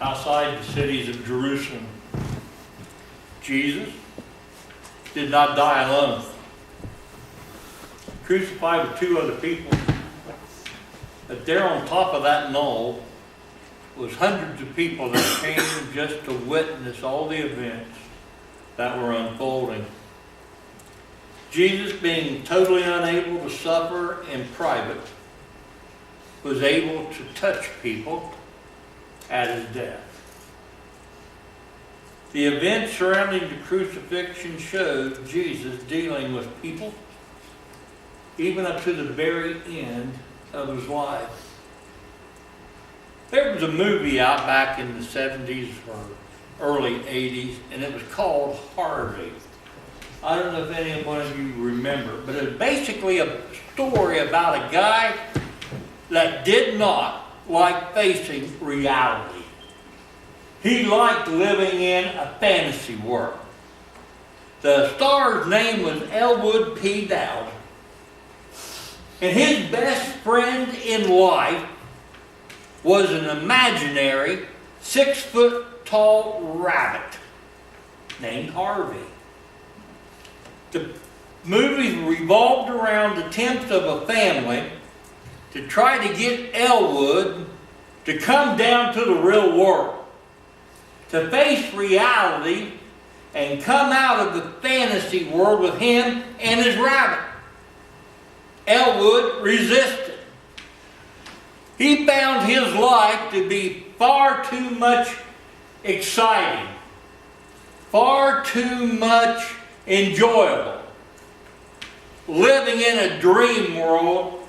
outside the cities of Jerusalem. Jesus did not die alone. Crucified with two other people. But there on top of that knoll was hundreds of people that came just to witness all the events that were unfolding. Jesus, being totally unable to suffer in private, was able to touch people at his death. The events surrounding the crucifixion showed Jesus dealing with people even up to the very end of his life. There was a movie out back in the 70s or early 80s, and it was called Harvey. I don't know if any one of you remember, but it was basically a story about a guy that did not like facing reality. He liked living in a fantasy world. The star's name was Elwood P. Dowd. And his best friend in life was an imaginary 6-foot-tall rabbit named Harvey. The movie revolved around attempts of a family to try to get Elwood to come down to the real world, to face reality and come out of the fantasy world with him and his rabbit. Elwood resisted. He found his life to be far too much exciting, far too much enjoyable, living in a dream world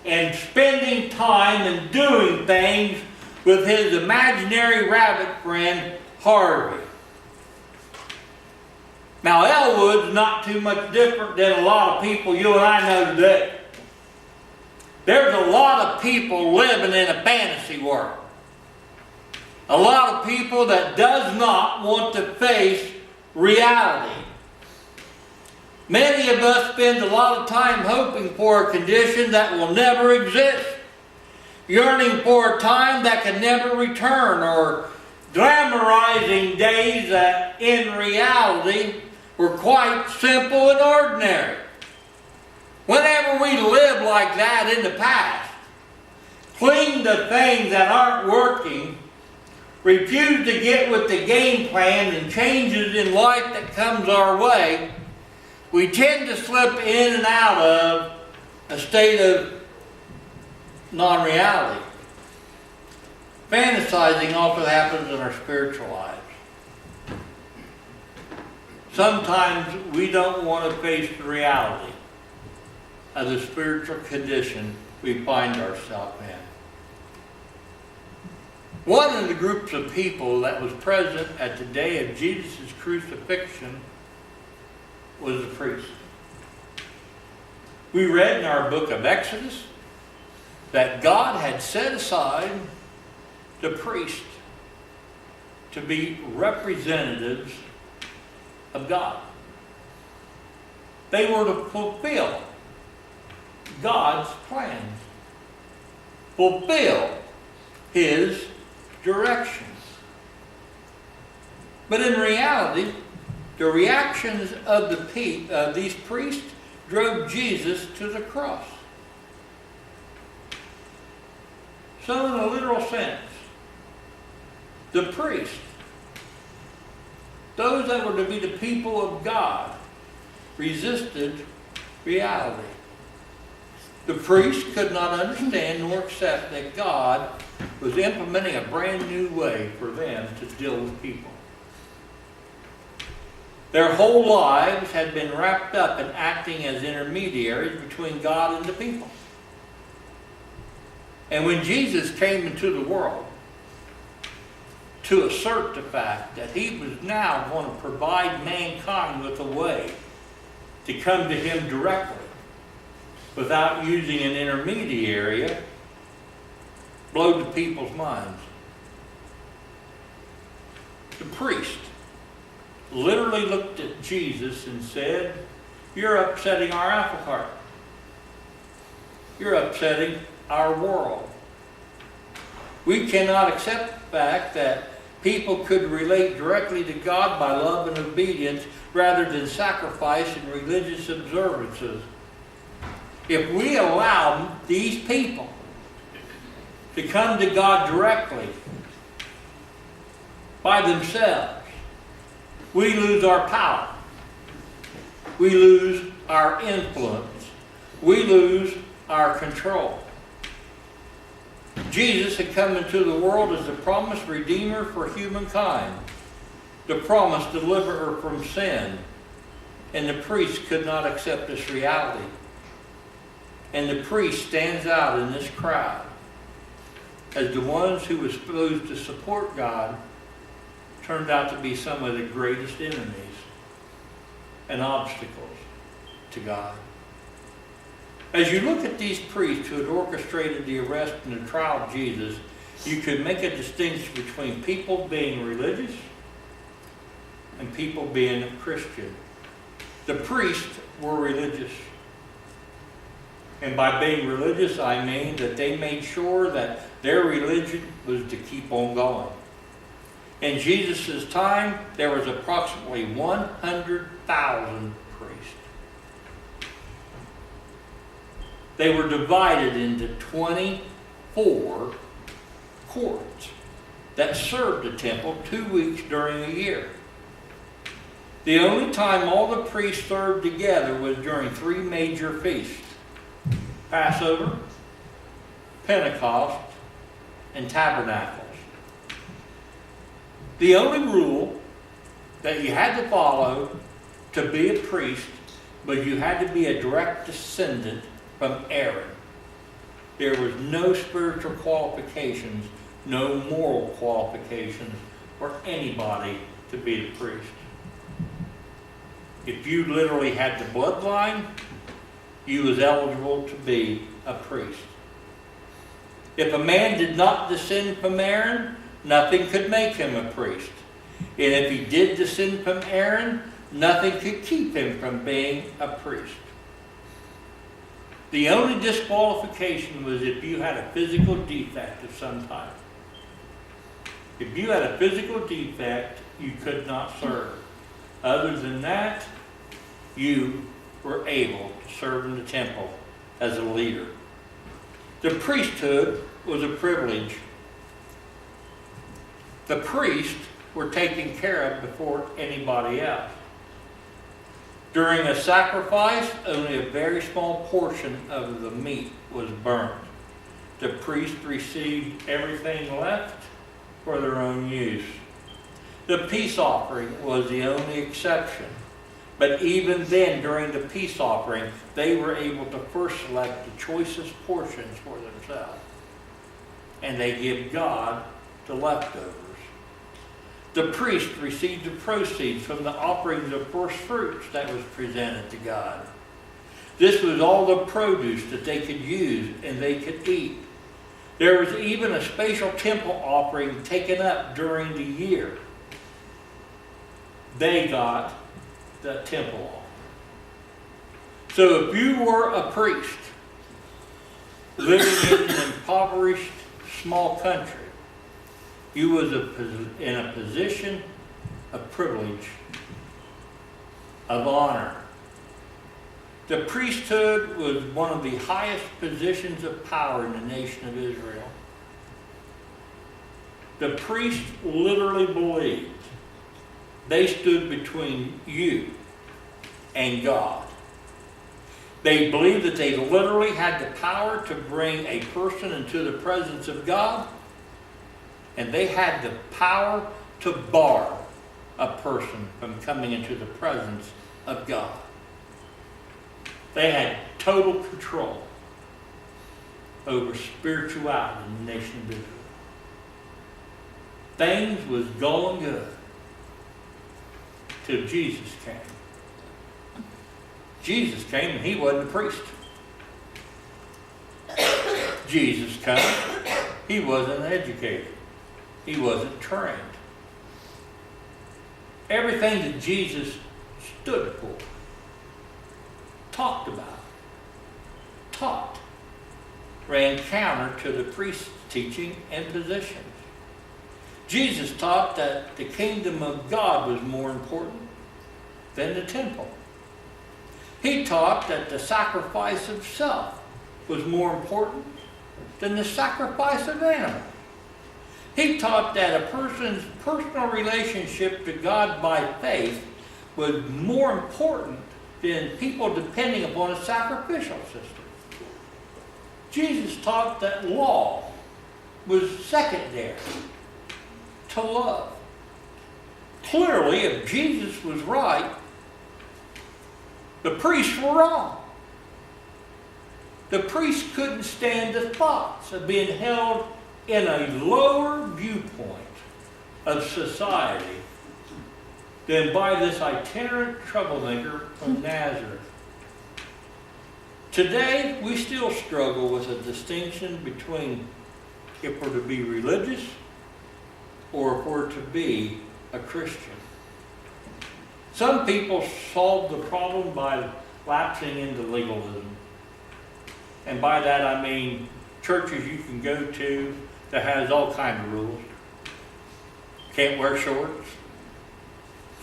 and spending time and doing things with his imaginary rabbit friend Harvey. Now, Elwood's not too much different than a lot of people you and I know today. There's a lot of people living in a fantasy world. A lot of people that does not want to face reality. Many of us spend a lot of time hoping for a condition that will never exist, yearning for a time that can never return, or glamorizing days that in reality were quite simple and ordinary. Whenever we live like that in the past, cling to things that aren't working, refuse to get with the game plan and changes in life that comes our way, we tend to slip in and out of a state of non-reality. Fantasizing often happens in our spiritual lives. Sometimes we don't want to face the reality of the spiritual condition we find ourselves in. One of the groups of people that was present at the day of Jesus' crucifixion was the priest. We read in our book of Exodus that God had set aside the priests to be representatives of God. They were to fulfill God's plans, fulfill His directions. But in reality, the reactions of these priests drove Jesus to the cross. So in a literal sense, the priests, those that were to be the people of God, resisted reality. The priests could not understand nor accept that God was implementing a brand new way for them to deal with people. Their whole lives had been wrapped up in acting as intermediaries between God and the people. And when Jesus came into the world to assert the fact that He was now going to provide mankind with a way to come to Him directly without using an intermediary, blowed the people's minds. The priest literally looked at Jesus and said, "You're upsetting our apple cart. You're upsetting our world. We cannot accept fact that people could relate directly to God by love and obedience rather than sacrifice and religious observances. If we allow these people to come to God directly by themselves, we lose our power. We lose our influence. We lose our control. Jesus had come into the world as the promised Redeemer for humankind, the promised deliverer from sin, and the priest could not accept this reality. And the priest stands out in this crowd as the ones who were supposed to support God turned out to be some of the greatest enemies and obstacles to God. As you look at these priests who had orchestrated the arrest and the trial of Jesus, you could make a distinction between people being religious and people being Christian. The priests were religious. And by being religious, I mean that they made sure that their religion was to keep on going. In Jesus' time, there was approximately 100,000 priests. They were divided into 24 courts that served the temple 2 weeks during a year. The only time all the priests served together was during 3 major feasts: Passover, Pentecost, and Tabernacles. The only rule that you had to follow to be a priest was you had to be a direct descendant from Aaron. There was no spiritual qualifications, no moral qualifications for anybody to be the priest. If you literally had the bloodline, you was eligible to be a priest. If a man did not descend from Aaron, nothing could make him a priest. And if he did descend from Aaron, nothing could keep him from being a priest. The only disqualification was if you had a physical defect of some type. If you had a physical defect, you could not serve. Other than that, you were able to serve in the temple as a leader. The priesthood was a privilege. The priests were taken care of before anybody else. During a sacrifice, only a very small portion of the meat was burnt. The priest received everything left for their own use. The peace offering was the only exception. But even then, during the peace offering, they were able to first select the choicest portions for themselves. And they give God the leftovers. The priest received the proceeds from the offerings of first fruits that was presented to God. This was all the produce that they could use and they could eat. There was even a special temple offering taken up during the year. They got the temple offering. So if you were a priest living in an impoverished small country, you was in a position of privilege, of honor. The priesthood was one of the highest positions of power in the nation of Israel. The priests literally believed they stood between you and God. They believed that they literally had the power to bring a person into the presence of God, and they had the power to bar a person from coming into the presence of God. They had total control over spirituality in the nation of Israel. Things was going good till Jesus came. Jesus came and he wasn't a priest. Jesus came, he wasn't educated. He wasn't trained. Everything that Jesus stood for, talked about, taught, ran counter to the priest's teaching and positions. Jesus taught that the kingdom of God was more important than the temple. He taught that the sacrifice of self was more important than the sacrifice of animals. He taught that a person's personal relationship to God by faith was more important than people depending upon a sacrificial system. Jesus taught that law was secondary to love. Clearly, if Jesus was right, the priests were wrong. The priests couldn't stand the thoughts of being held in a lower viewpoint of society than by this itinerant troublemaker from Nazareth. Today, we still struggle with a distinction between if we're to be religious or if we're to be a Christian. Some people solve the problem by lapsing into legalism. And by that I mean churches you can go to that has all kinds of rules. Can't wear shorts,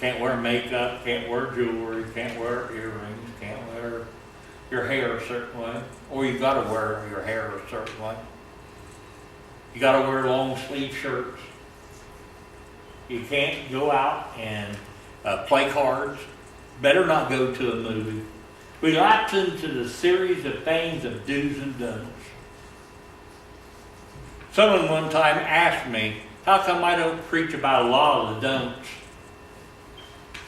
can't wear makeup, can't wear jewelry, can't wear earrings, can't wear your hair a certain way, or you've got to wear your hair a certain way. You got to wear long sleeve shirts. You can't go out and play cards. Better not go to a movie. We lapse into the series of things of do's and don'ts. Someone one time asked me, how come I don't preach about a lot of the don'ts?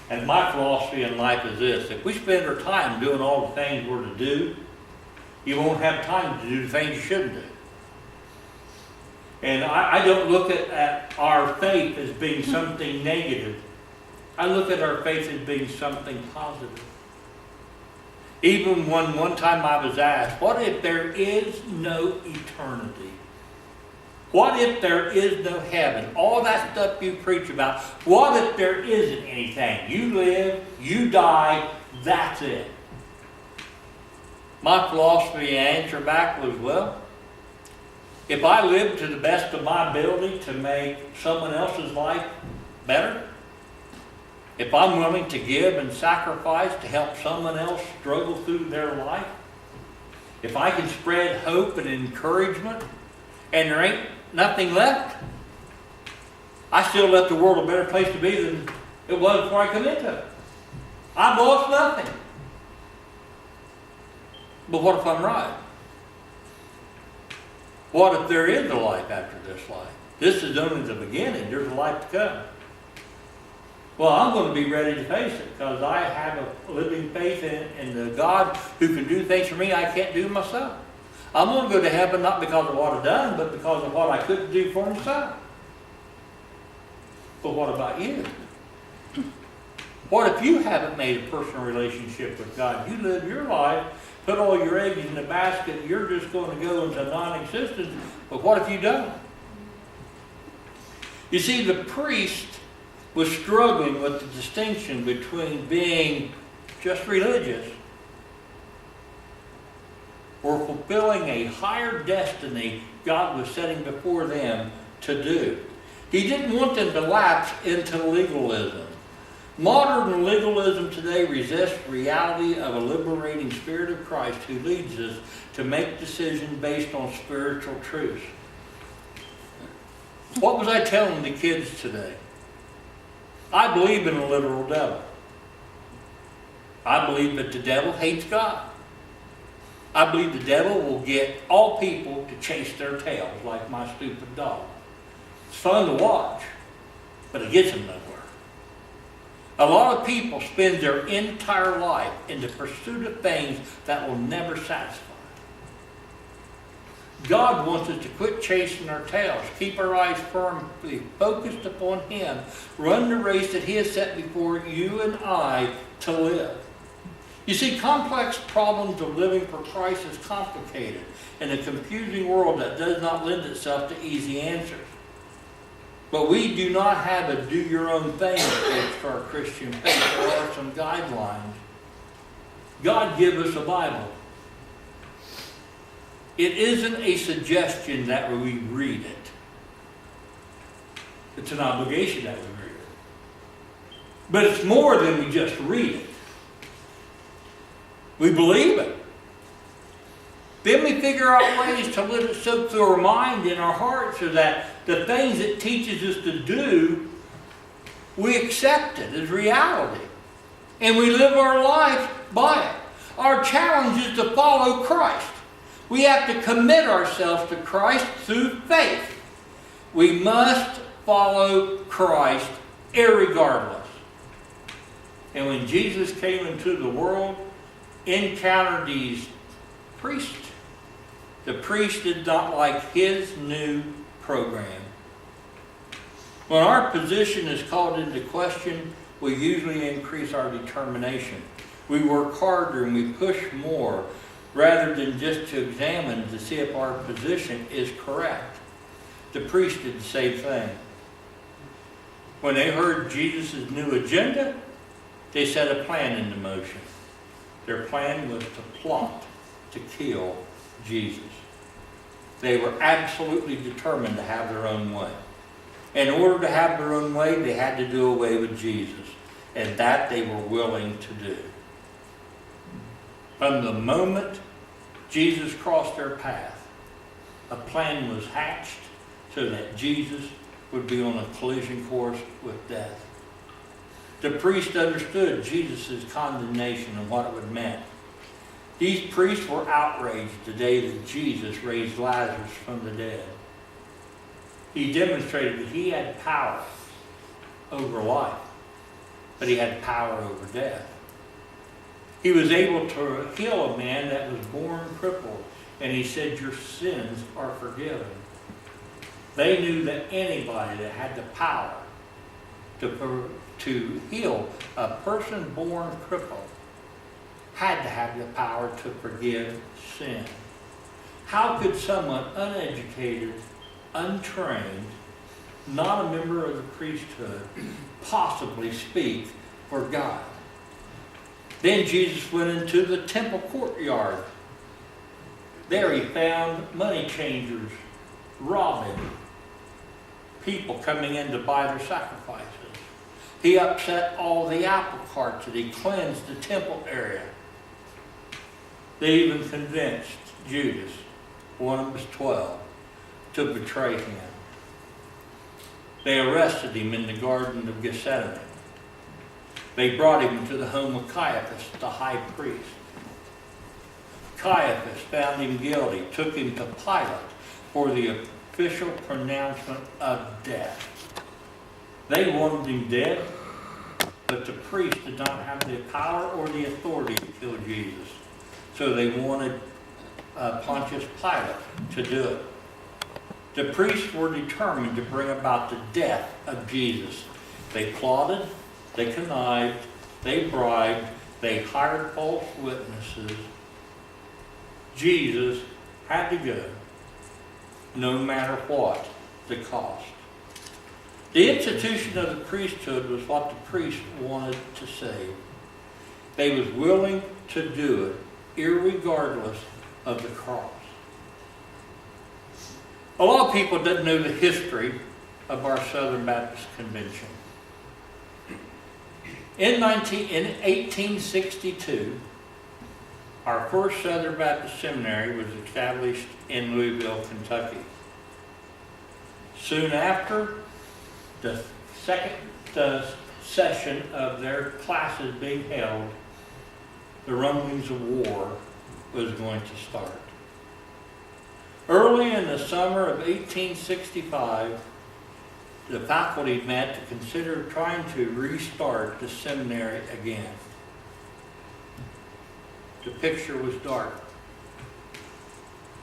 And my philosophy in life is this: if we spend our time doing all the things we're to do, you won't have time to do the things you shouldn't do. And I don't look at our faith as being something negative. I look at our faith as being something positive. Even when one time I was asked, what if there is no eternity? What if there is no heaven? All that stuff you preach about. What if there isn't anything? You live, you die, that's it. My philosophy answer back was, well, if I live to the best of my ability to make someone else's life better, if I'm willing to give and sacrifice to help someone else struggle through their life, if I can spread hope and encouragement and there ain't nothing left, I still left the world a better place to be than it was before I come into it. I've lost nothing. But what if I'm right? What if there is a life after this life? This is only the beginning. There's a life to come. Well, I'm going to be ready to face it because I have a living faith in the God who can do things for me I can't do myself. I'm going to go to heaven not because of what I've done, but because of what I couldn't do for myself. But what about you? What if you haven't made a personal relationship with God? You live your life, put all your eggs in the basket, you're just going to go into non-existence. But what if you don't? You see, the priest was struggling with the distinction between being just religious or fulfilling a higher destiny God was setting before them to do. He didn't want them to lapse into legalism. Modern legalism today resists the reality of a liberating Spirit of Christ who leads us to make decisions based on spiritual truths. What was I telling the kids today? I believe in a literal devil. I believe that the devil hates God. I believe the devil will get all people to chase their tails like my stupid dog. It's fun to watch, but it gets them nowhere. A lot of people spend their entire life in the pursuit of things that will never satisfy. God wants us to quit chasing our tails, keep our eyes firmly focused upon Him, run the race that He has set before you and I to live. You see, complex problems of living for Christ is complicated in a confusing world that does not lend itself to easy answers. But we do not have a do-your-own-thing approach for our Christian faith. There are some guidelines. God gave us a Bible. It isn't a suggestion that we read it. It's an obligation that we read it. But it's more than we just read it. We believe it. Then we figure out ways to let it soak through our mind and our heart so that the things it teaches us to do, we accept it as reality. And we live our life by it. Our challenge is to follow Christ. We have to commit ourselves to Christ through faith. We must follow Christ irregardless. And when Jesus came into the world, encountered these priests, the priest did not like his new program. When our position is called into question, we usually increase our determination. We work harder and we push more rather than just to examine to see if our position is correct. The priest did the same thing. When they heard Jesus' new agenda, they set a plan into motion. Their plan was to plot to kill Jesus. They were absolutely determined to have their own way. In order to have their own way, they had to do away with Jesus. And that they were willing to do. From the moment Jesus crossed their path, a plan was hatched so that Jesus would be on a collision course with death. The priest understood Jesus' condemnation and what it would mean. These priests were outraged the day that Jesus raised Lazarus from the dead. He demonstrated that he had power over life, but he had power over death. He was able to heal a man that was born crippled, and he said, "Your sins are forgiven." They knew that anybody that had the power to heal a person born crippled had to have the power to forgive sin. How could someone uneducated, untrained, not a member of the priesthood, possibly speak for God? Then Jesus went into the temple courtyard. There he found money changers robbing people coming in to buy their sacrifices. He upset all the apple carts and he cleansed the temple area. They even convinced Judas, one of his 12, to betray him. They arrested him in the Garden of Gethsemane. They brought him to the home of Caiaphas, the high priest. Caiaphas found him guilty, took him to Pilate for the official pronouncement of death. They wanted him dead, but the priest did not have the power or the authority to kill Jesus. So they wanted Pontius Pilate to do it. The priests were determined to bring about the death of Jesus. They plotted, they connived, they bribed, they hired false witnesses. Jesus had to go, no matter what the cost. The institution of the priesthood was what the priest wanted to save. They was willing to do it, irregardless of the cross. A lot of people don't know the history of our Southern Baptist Convention. In 1862, our first Southern Baptist Seminary was established in Louisville, Kentucky. Soon after, the second session of their classes being held, the rumblings of war was going to start. Early in the summer of 1865, the faculty met to consider trying to restart the seminary again. The picture was dark.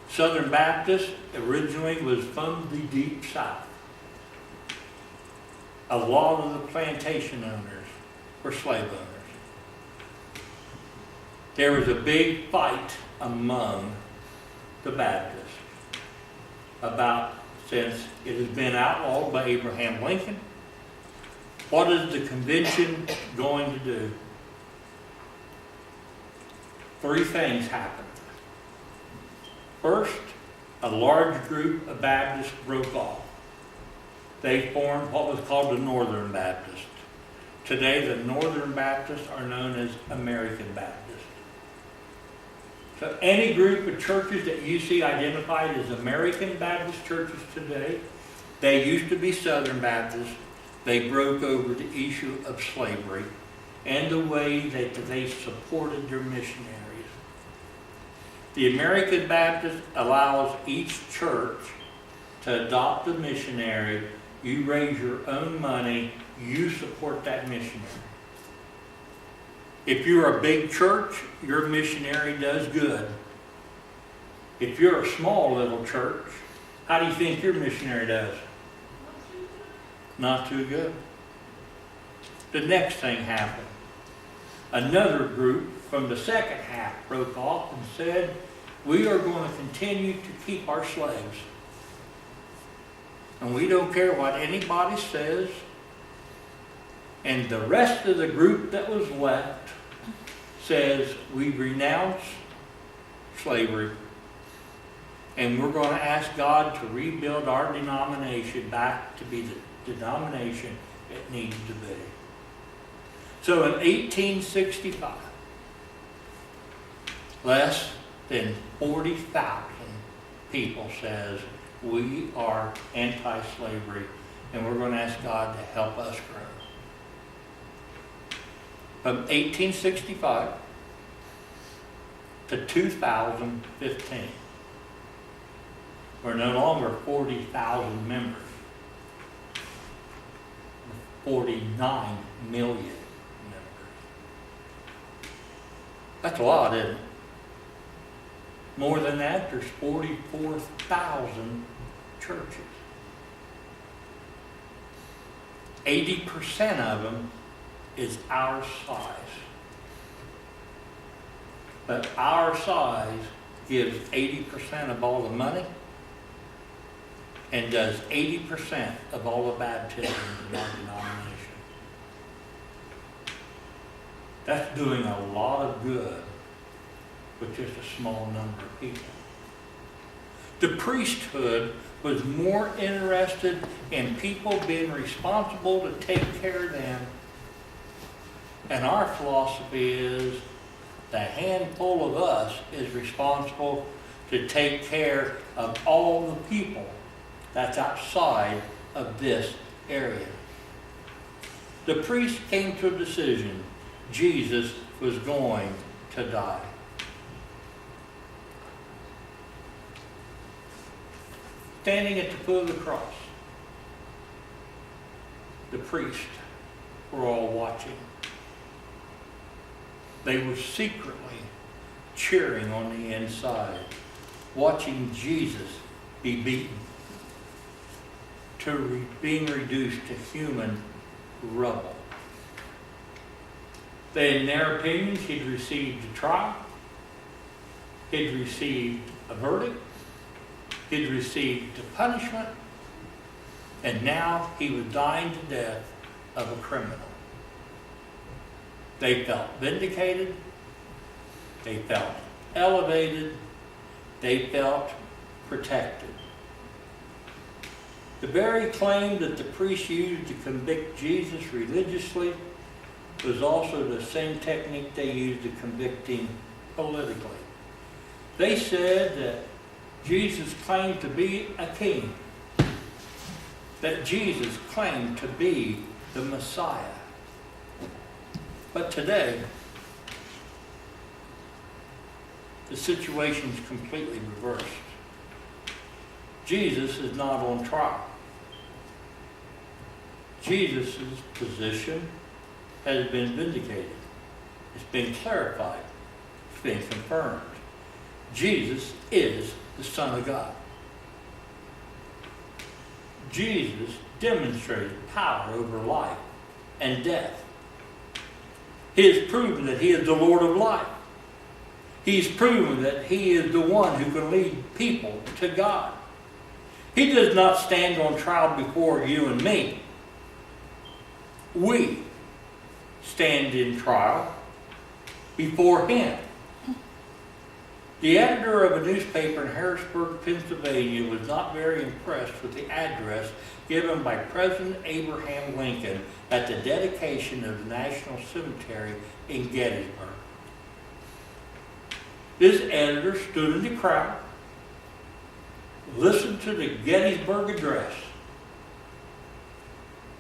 Southern Baptist originally was from the deep south. A lot of the plantation owners were slave owners. There was a big fight among the Baptists about, since it has been outlawed by Abraham Lincoln, what is the convention going to do? Three things happened. First, a large group of Baptists broke off. they formed what was called the Northern Baptist. Today, the Northern Baptists are known as American Baptists. So any group of churches that you see identified as American Baptist churches today, they used to be Southern Baptists. They broke over the issue of slavery and the way that they supported their missionaries. The American Baptist allows each church to adopt a missionary. You raise your own money, you support that missionary. If you're a big church, your missionary does good. If you're a small little church, how do you think your missionary does? Not too good. The next thing happened. Another group from the second half broke off and said, we are going to continue to keep our slaves. And we don't care what anybody says. And the rest of the group that was left says, we renounce slavery. And we're going to ask God to rebuild our denomination back to be the denomination it needs to be. So in 1865, less than 40,000 people says, we are anti-slavery and we're going to ask God to help us grow. From 1865 to 2015, we're no longer 40,000 members. 49 million members. That's a lot, isn't it? More than that, there's 44,000 churches. 80% of them is our size. But our size gives 80% of all the money and does 80% of all the baptisms in our denomination. That's doing a lot of good with just a small number of people. The priesthood was more interested in people being responsible to take care of them. And our philosophy is the handful of us is responsible to take care of all the people that's outside of this area. The priest came to a decision. Jesus was going to die. Standing at the foot of the cross, the priests were all watching. They were secretly cheering on the inside, watching Jesus be beaten, to being reduced to human rubble. They, in their opinions, he'd received a trial, he'd received a verdict, he'd received a punishment, and now he was dying to death of a criminal. They felt vindicated, they felt elevated, they felt protected. The very claim that the priests used to convict Jesus religiously was also the same technique they used to convict him politically. They said that Jesus claimed to be a king, that Jesus claimed to be the Messiah. But today, the situation's completely reversed. Jesus is not on trial. Jesus' position has been vindicated. It's been clarified. It's been confirmed. Jesus is the Son of God. Jesus demonstrated power over life and death. He has proven that he is the Lord of life. He's proven that he is the one who can lead people to God. He does not stand on trial before you and me. We stand in trial before him. The editor of a newspaper in Harrisburg, Pennsylvania was not very impressed with the address given by President Abraham Lincoln at the dedication of the National Cemetery in Gettysburg. This editor stood in the crowd, listened to the Gettysburg Address,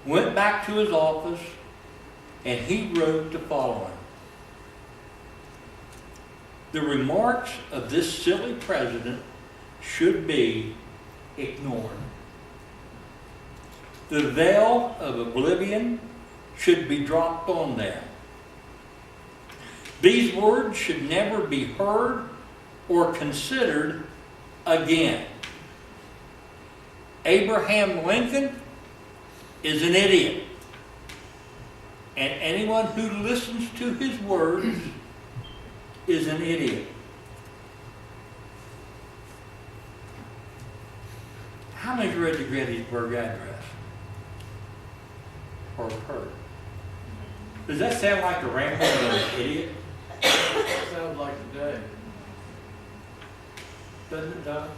went back to his office, and he wrote the following. The remarks of this silly president should be ignored. The veil of oblivion should be dropped on them. These words should never be heard or considered again. Abraham Lincoln is an idiot, and anyone who listens to his words is an idiot. How many read the Gettysburg Address? Or heard? Does that sound like the rambling of an idiot? Sounds like today. Doesn't it, Doug?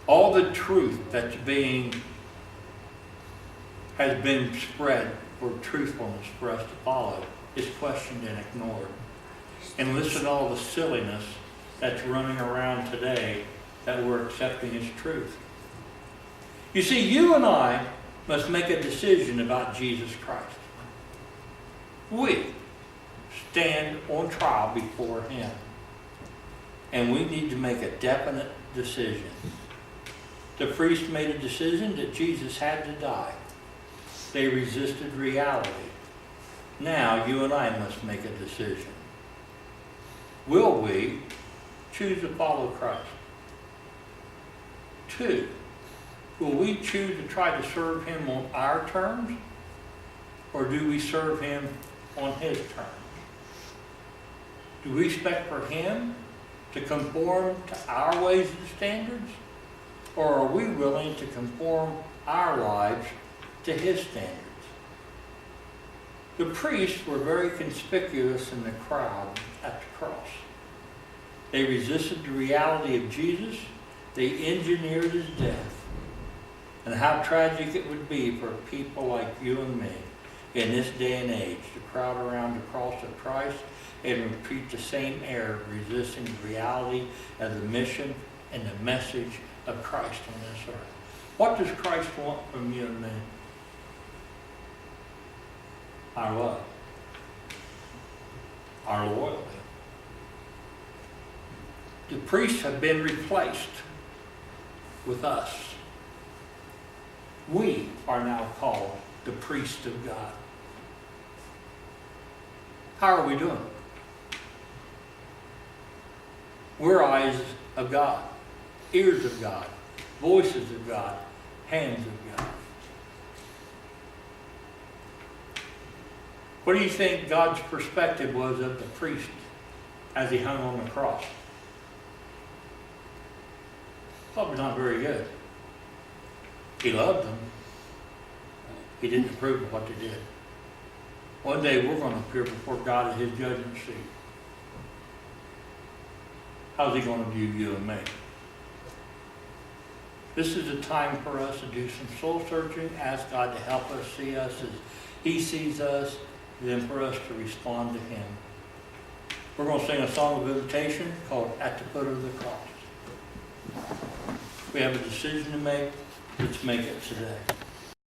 All the truth that's has been spread for truthfulness for us to follow is questioned and ignored. And listen to all the silliness that's running around today that we're accepting as truth. You see, you and I must make a decision about Jesus Christ. We stand on trial before Him, and we need to make a definite decision. The priest made a decision that Jesus had to die. They resisted reality. Now you and I must make a decision. Will we choose to follow Christ? 2, will we choose to try to serve Him on our terms, or do we serve Him on His terms? Do we expect for Him to conform to our ways and standards, or are we willing to conform our lives to His standards? The priests were very conspicuous in the crowd at the cross. They resisted the reality of Jesus. They engineered His death. And how tragic it would be for people like you and me in this day and age to crowd around the cross of Christ and repeat the same error, resisting the reality of the mission and the message of Christ on this earth. What does Christ want from you and me? Our love, our loyalty. The priests have been replaced with us. We are now called the priests of God. How are we doing? We're eyes of God, ears of God, voices of God, hands of God. What do you think God's perspective was of the priest as he hung on the cross? Probably not very good. He loved them. He didn't approve of what they did. One day we're going to appear before God at His judgment seat. How's He going to view you and me? This is a time for us to do some soul searching, ask God to help us see us as He sees us, then for us to respond to Him. We're going to sing a song of invitation called At the Foot of the Cross. We have a decision to make. Let's make it today.